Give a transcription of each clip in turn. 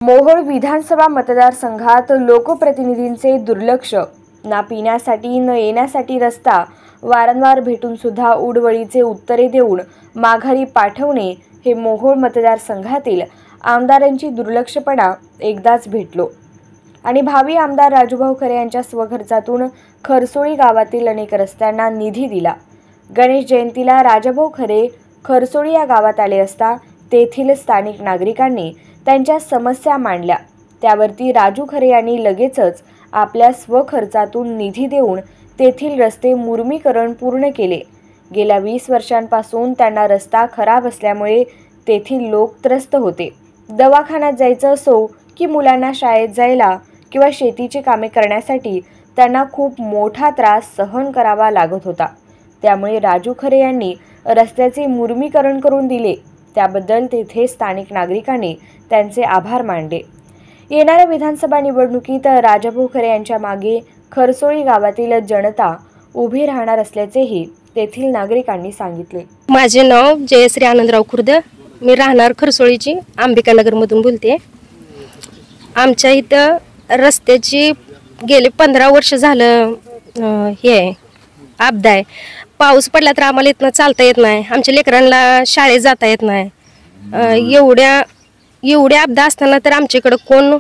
मोहोळ विधानसभा मतदारसंघात लोकप्रतिनिधींचे दुर्लक्ष, ना पिण्यासाठी न येण्यासाठी रस्ता, वारंवार भेटून सुद्धा उडवळीचे उत्तरे देऊन माघारी पाठवणे हे मोहोळ मतदारसंघातील आमदारांची दुर्लक्षपणा एकदाच भेटलो आणि भावी आमदार राजूभाऊ खरे यांच्या स्वखर्चातून खरसोळी गावातील अनेक रस्त्यांना निधी दिला। गणेश जयंतीला राजाभाऊ खरे खरसोळी या गावात आले असता तेथील स्थानिक नागरिकांनी त्यांच्या समस्या मांडल्या। त्यावरती राजू खरे यांनी लगेचच आपल्या स्वखर्चातून निधी देऊन तेथील रस्ते मुर्मीकरण पूर्ण केले। गेल्या 20 वर्षांपासून त्यांना रस्ता खराब असल्यामुळे तेथील लोक त्रस्त होते। दवाखान्यात जायचं असो की मुलांना शाळेत जायला किंवा शेतीची कामे करण्यासाठी त्यांना खूप मोठा त्रास सहन करावा लागत होता। त्यामुळे राजू खरे यांनी रस्त्याचे मुर्मीकरण करून दिले। त्याबद्दल तेथे स्थानिक नागरिकांनी त्यांचे आभार मानले। येणाऱ्या विधानसभा निवडणुकीत राजाभाऊ खरे यांच्या मागे खरसोळी गावातील जनता उभी राहणार असल्याचेही तेथील नागरिकांनी सांगितले। माझे नाव जयश्री आनंदराव खुर्द, मी राहणार खरसोळीची अंबिकानगरमधून बोलते। आमच्या इथं रस्त्याची गेले 15 वर्ष झालं हे अपदा आहे। पाऊस पडला तर आम्हाला इथनं चालता येत नाही, आमच्या लेकरांना शाळेत जाता येत नाही। एवढ्या अपदा असताना तर आमच्याकडे कोण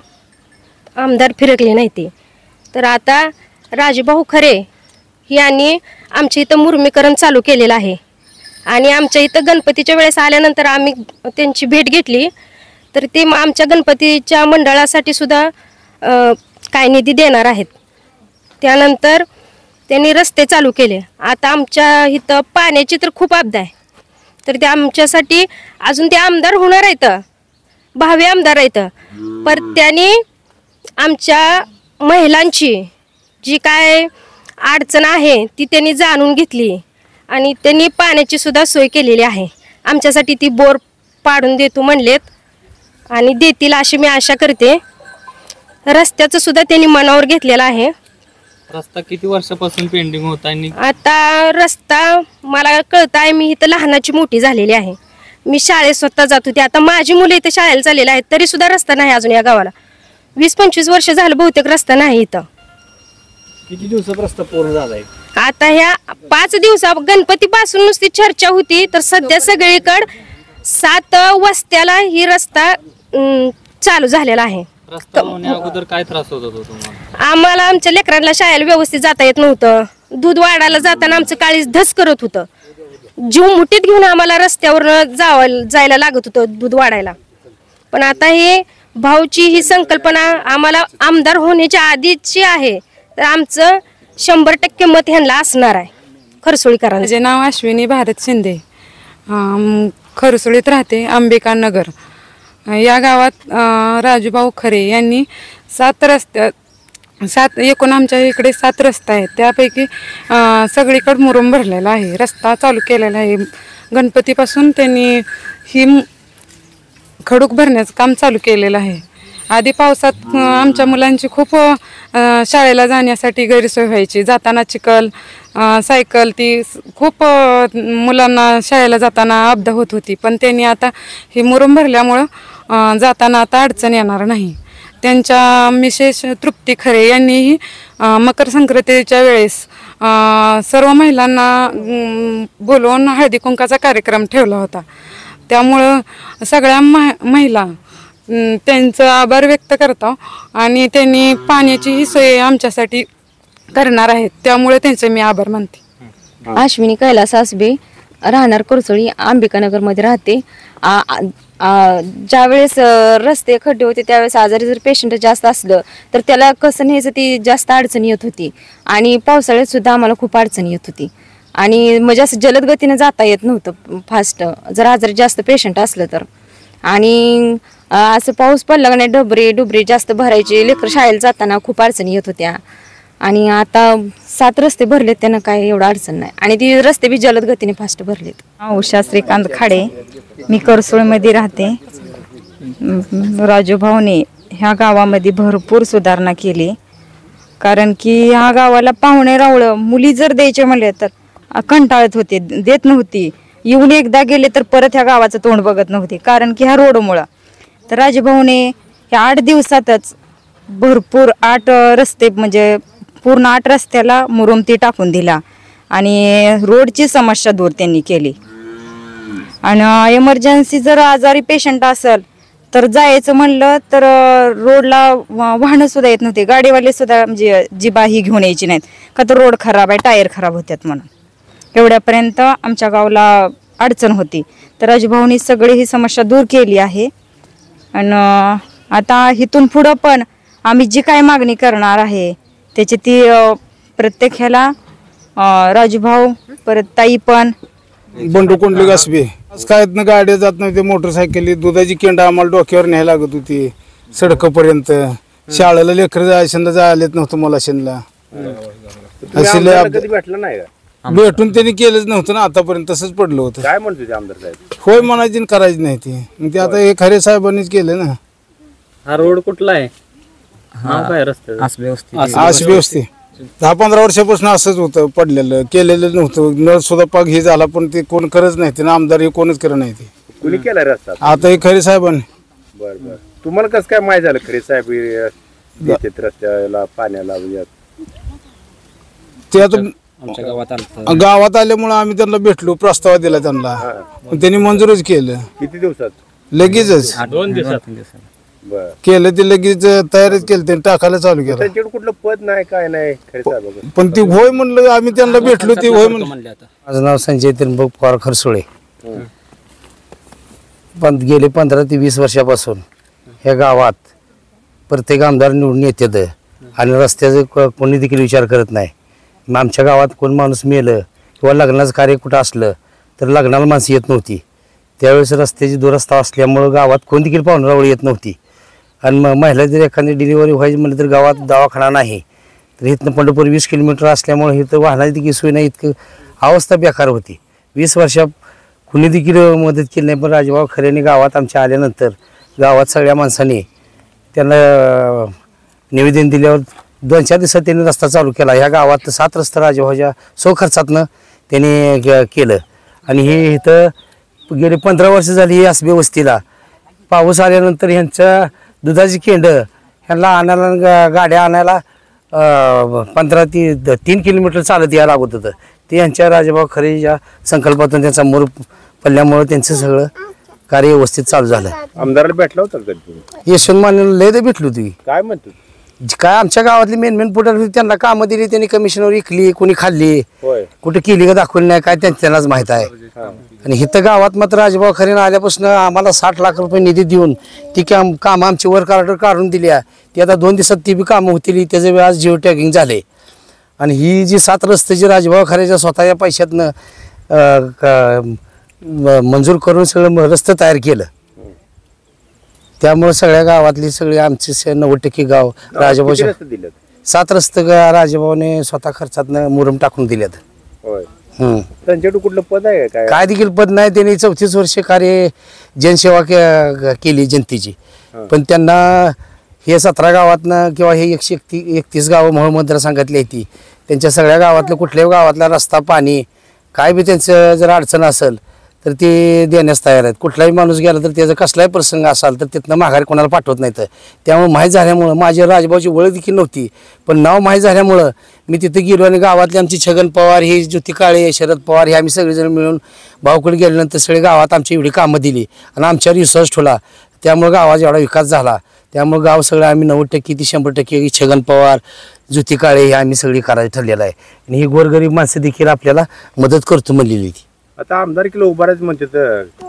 आमदार फिरकले नाही ते। तर आता राजूभाऊ खरे यांनी आमच्या इथं मुर्मीकरण चालू केलेलं आहे आणि आमच्या इथं गणपतीच्या वेळेस आल्यानंतर आम्ही त्यांची भेट घेतली तर ते आमच्या गणपतीच्या मंडळासाठी सुद्धा काय निधी देणार आहेत। त्यानंतर त्यांनी रस्ते चालू केले। आता आमच्या इथं पाण्याची तर खूप अपदा आहे, तर ते आमच्यासाठी अजून ते आमदार होणार आहेत, भावी आमदार आहेत, पर त्यांनी आमच्या महिलांची जी काय अडचण आहे ती त्यांनी जाणून घेतली आणि त्यांनी पाण्याची सुद्धा सोय केलेली आहे। आमच्यासाठी ती बोर पाडून देतो म्हणलेत आणि देतील अशी मी आशा करते। रस्त्याचं सुद्धा त्यांनी मनावर घेतलेला आहे। रस्ता किती वर्षापासून पेंडिंग होता? आता रस्ता मला कळत आहे, मी इथं लहानाची मोठी झालेली आहे, मी शाळेत स्वतः जात होते। आता माझी मुलं इथं शाळेला चाललेली आहेत तरी सुद्धा रस्ता नाही अजून या गावाला। 20-25 वर्ष झालं बहुतेक रस्ता नाही इथं। किती दिवसात रस्ता पूर्ण झालाय? आता ह्या 5 दिवसा गणपतीपासून नुसती चर्चा होती, तर सध्या सगळीकडे 7 वस्त्याला ही रस्ता चालू झालेला आहे। रस्ता होण्या अगोदर काय त्रास होत होता तुम्हाला? आम्हाला आमच्या लेकरांना शाळेला व्यवस्थित जाता येत नव्हतं, दूध वाढायला जाताना आमचं काळीज धस करत होतं, जीव मुठीत घेऊन आम्हाला रस्त्यावर जायला लागत होतं दूध वाढायला। पण आता हे भाऊची ही संकल्पना आम्हाला आमदार होण्याच्या आधीची आहे, तर आमचं 100% मत ह्यांना असणार आहे खरसोळीकरांचं। माझे नाव अश्विनी भारत शिंदे, खरसोळीत राहते, अंबिकानगर या गावात। राजूभाऊ खरे यांनी 7 एकूण आमच्या इकडे 7 रस्ते आहेत, त्यापैकी सगळीकडे मुरुम भरलेला आहे, रस्ता चालू केलेला आहे। गणपतीपासून त्यांनी ही खडूक भरण्याचं काम चालू केलेलं आहे। आधी पावसात आमच्या मुलांची खूप शाळेला जाण्यासाठी गैरसोय व्हायची, जाताना चिखल सायकल ती खूप मुलांना शाळेला जाताना अपदा होत होती, पण त्यांनी आता ही मुरुम भरल्यामुळं जाताना आता अडचण येणार नाही। त्यांच्या मिसेस तृप्ती खरे यांनीही मकर संक्रांतीच्या वेळेस सर्व महिलांना बोलवून हळदी कुंकाचा कार्यक्रम ठेवला होता, त्यामुळं सगळ्या महिला त्यांचं आभार व्यक्त करतो आणि त्यांनी पाण्याची ही सोय आमच्यासाठी करणार आहेत, त्यामुळे त्यांचे मी आभार मानते। अश्विनी कैलास आसबे, राहणार खरसोळी, अंबिकानगरमध्ये राहते। ज्यावेळेस रस्ते खड्डे होते त्यावेळेस आजारी जर पेशंट जास्त असलं तर त्याला कसं न्यायचं ती जास्त अडचण येत होती आणि पावसाळ्यात सुद्धा आम्हाला खूप अडचण येत होती आणि म्हणजे असं जलद गतीने जाता येत नव्हतं फास्ट, जर आजारी जास्त पेशंट असलं तर। आणि असं पाऊस पडला का नाही डुबरे जास्त भरायचे, लेकर शाळेला जाताना खूप अडचणी येत होत्या आणि आता 7 रस्ते भरलेत, त्यांना काय एवढं अडचण नाही आणि ती रस्ते बी जलद गतीने फास्ट भरलेत। उषा श्रीकांत खाडे, मी खरसोळीमध्ये राहते। राजूभाऊने ह्या गावामध्ये भरपूर सुधारणा केली, कारण की ह्या गावाला पाहुणे रावळं मुली जर द्यायचे म्हणले तर कंटाळत होते, देत नव्हती। येऊन एकदा गेले तर परत ह्या गावाचं तोंड बघत नव्हते, कारण की ह्या रोडमुळं। तर राजूभाऊने ह्या 8 दिवसातच भरपूर 8 रस्ते म्हणजे पूर्ण 8 रस्त्याला मुरुमती टाकून दिला आणि रोडची समस्या दूर त्यांनी केली. आणि इमर्जन्सी जर आजारी पेशंट असेल तर जायचं म्हणलं तर रोडला वाहनं सुद्धा येत नव्हते, गाडीवाले सुद्धा म्हणजे जिबाही घेऊन यायची नाहीत का तर रोड खराब आहे, टायर खराब होत्यात म्हणून. एवढ्यापर्यंत आमच्या गावाला अडचण होती. तर राजूभाऊनी सगळी ही समस्या दूर केली आहे. आणि आता इथून पुढं पण आम्ही जी काय मागणी करणार आहे त्याची ती प्रत्येक ह्याला राजूभाऊ परत ताई पण बंडू कोंडली गासबे काय गाड्या जात नव्हते, मोटरसायकली दुधाची केंड आम्हाला डोक्यावर न्यायला लागत होती सडकपर्यंत. शाळेला लेकर जायलेत नव्हतं मला शेनला भेटलं नाही का? भेटून त्यांनी केलंच नव्हतं ना आतापर्यंत, तसंच पडलं होतं. काय म्हणतो ते आमदार साहेब? होय म्हणायची आणि करायची नाही ती आता हे खरे साहेबांनीच केलं ना. हा रोड कुठला आहे? नाव काय रस्त्याचं? अशी व्यवस्थित 10-15 वर्षापासून असंच होतं, पडलेलं केलेलं नव्हतं. नळ सुद्धा पाग हे झाला पण ते कोण करत नाही, ते ना आमदार हे कोणच करत नाही. ते कुणी केलाय रस्ता? आता हे खरे साहेबांनी. बर बर. तुम्हाला कसं काय माहिती झालं खरे साहेब देतात रस्त्याला पाण्याला? ते आता गावात आल्यामुळे आम्ही त्यांना भेटलो, प्रस्ताव दिला त्यांना, त्यांनी मंजूरच केलं. किती दिवसात? लगेचच 2 दिवसात बर. केलं ते लगेच तयारीच केलं, त्यांनी टाकायला चालू केलं. त्यांच्याकडे कुठलं पद नाही काय नाही खरे साहेब? पण ती होय म्हणलं, आम्ही त्यांना भेटलो ती होय म्हणलं. माझं नाव संजय त्रिंबक पवार खरसुळे. पण गेले 15 ते 20 वर्षापासून ह्या गावात प्रत्येक आमदार निवडून येतात आणि रस्त्याचा कोणी देखील विचार करत नाही. मग आमच्या गावात कोण माणूस मेलं किंवा लग्नाचं कार्य कुठं असलं तर लग्नाला माणसं येत नव्हती. त्यावेळेस रस्त्याची दुरस्ता असल्यामुळं गावात कोण देखील पाहुणरावळी येत नव्हती. आणि मग महिला जर एखादी डिलिव्हरी व्हायची म्हणलं तर गावात दवाखाना नाही, तर इथनं पंढरपूर 20 किलोमीटर असल्यामुळे इथं वाहनाची देखील सोय नाही, इतकं अवस्था बेकार होती. 20 वर्षात कुणी देखील मदत केली नाही. पण राजूभाऊ खरेने गावात आमच्या आल्यानंतर गावात सगळ्या माणसांनी त्यांना निवेदन दिल्यावर 2-4 दिवसात त्यांनी रस्ता चालू केला. ह्या गावात 7 रस्ता राजूभाऊच्या स्वखर्चातनं त्यांनी केलं. आणि हे इथं गेले 15 वर्ष झाली ही असबे वस्तीला. पाऊस आल्यानंतर ह्यांच्या दुधाची केंड ह्यांना आणायला गाड्या आणायला 15 ते 3 किलोमीटर चालत यायला लागत होतं. ते यांच्या राजूभाऊ खरेच्या संकल्पातून त्यांचा मोर पडल्यामुळे त्यांचं सगळं कार्य व्यवस्थित चालू झालं. आमदाराला भेटला होता कधी? यशवंत मानेला लय भेटलो तुम्ही. काय म्हणतो? काय आमच्या गावातली मेन पुढारी होती, त्यांना कामं दिली, त्यांनी कमिशनवर विकली, कोणी खाल्ली, कुठे केली का दाखवली नाही काय त्यांनाच माहित आहे. आणि इथं गावात मात्र राजूभाऊ खरेनं आल्यापासून आम्हाला 60 लाख रुपये निधी देऊन ती कामं आमची वर्क ऑर्डर काढून दिली आहे. ती आता 2 दिवसात ती बी कामं होतील. त्याचे वेळ आज जिओ टॅगिंग झाले. आणि ही जी 7 रस्त्याची राजूभाऊ खरेच्या स्वतःच्या पैशातनं मंजूर करून सगळं रस्ते तयार केलं. त्यामुळे सगळ्या गावातली सगळी आमची 90% गाव राजूभाऊ 7 रस्ते राजूभाऊने स्वतः खर्चातनं मुरुम टाकून दिल्यात. त्यांच्याकडे कुठलं पद आहे काय देखील पद नाही. त्यांनी 34 वर्ष कार्य जनसेवा केली जनतेची. पण त्यांना हे 17 गावातनं किंवा हे 131 गावं म्हणून मतदारसंघातली आहे ती त्यांच्या सगळ्या गावातलं कुठल्याही गावातला रस्ता पाणी काय बी त्यांचं जर अडचण असेल तर ते देण्यास तयार आहेत. कुठलाही माणूस गेला तर त्याचा कसलाही प्रसंग असाल तर तिथनं माघारी कोणाला पाठवत नाही. तर त्यामुळे माहीत झाल्यामुळं माझ्या राजूभाऊची ओळख देखील नव्हती, पण नाव माहीत झाल्यामुळं मी तिथे गेलो आणि गावातले आमची छगन पवार, ही ज्योती काळे, शरद पवार हे आम्ही सगळेजण मिळून भाऊकडे गेल्यानंतर सगळे गावात आमची एवढी कामं दिली आणि आमच्यावर विश्वास ठेवला. त्यामुळे गावाचा एवढा विकास झाला. त्यामुळे गाव सगळं आम्ही 90% ते 100% छगन पवार, ज्योती काळे हे आम्ही सगळी करायचं ठरलेलं आहे. आणि ही गोरगरीब माणसं देखील आपल्याला मदत करतो म्हणलेली ती. आता आमदारकीला उभारायचं म्हणते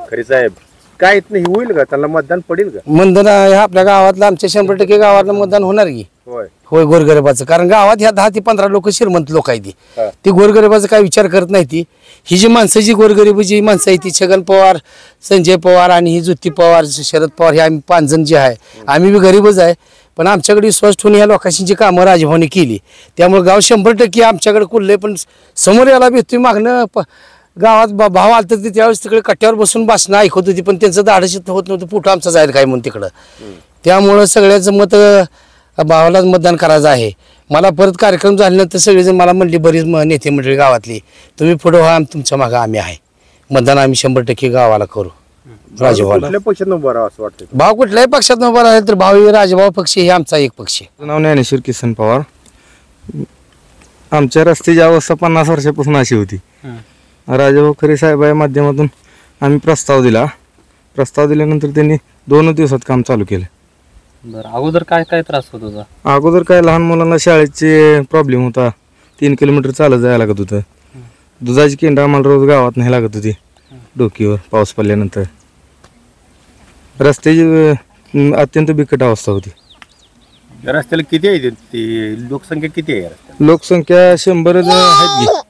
खरे साहेब, काय इथनं होईल का? त्यांना मतदान पडेल का? मतदान आपल्या गावातलं आमच्या 100% गावातलं मतदान होणार की होय गोरगरिबाचं. कारण गावात ह्या 10 ते 15 लोक श्रीमंत लोक आहेत. ती गोरगरिबाचा काय विचार करत नाही. ती ही जी माणसं जी गोरगरिबाची माणसं आहे ती छगन पवार, संजय पवार आणि ही ज्योती पवार, शरद पवार हे आम्ही 5 जण जे आहे आम्ही बी गरीबच आहे. पण आमच्याकडे विश्वास ठेवून ह्या लोकांची कामं राजूभाऊने केली. त्यामुळे गाव 100% आमच्याकडे कुठले पण समोर याला भेटतोय. मागणं गावात भाव आलं तर त्यावेळेस तिकडे कट्ट्यावर बसून भाषणं ऐकत होती, पण त्यांचं धाडस होत नव्हतं. पुढं आमचा जाईल काय म्हणून तिकडं. त्यामुळं सगळ्याचं मत भावालाच मतदान करायचं आहे. मला परत कार्यक्रम झाल्यानंतर सगळेजण मला म्हणली, बरीच नेते मंडळी गावातली, तुम्ही पुढं व्हा, तुमच्या मागं आम्ही आहे. मतदान आम्ही 100% गावाला करू. राजेभाऊ कुठल्या पक्षात उभं राहावं असं वाटतं? भाव कुठल्याही पक्षात उभा राहिले तर भाव हे राजेभाऊ पक्ष हे आमचा एक पक्ष आहे. माझं नाव ज्ञानेश्वर किसन पवार. आमच्या रस्त्याची अवस्था 50 वर्षापासून अशी होती. राजेभाऊ खरे साहेबांच्या माध्यमातून आम्ही प्रस्ताव दिल्यानंतर त्यांनी 2 दिवसात काम चालू केलं. बरं, अगोदर काय काय त्रास होत होता? अगोदर काय लहान मुलांना शाळेचे प्रॉब्लेम होता. 3 किलोमीटर चालत जायला लागत होतं. दुधाची केंड आम्हाला रोज गावात नाही लागत होती डोकीवर पाऊस पडल्यानंतर. रस्त्याची अत्यंत बिकट अवस्था होती. या रस्त्याला किती आहे ती लोकसंख्या किती आहे या रस्त्याला? लोकसंख्या 100 आहेत की.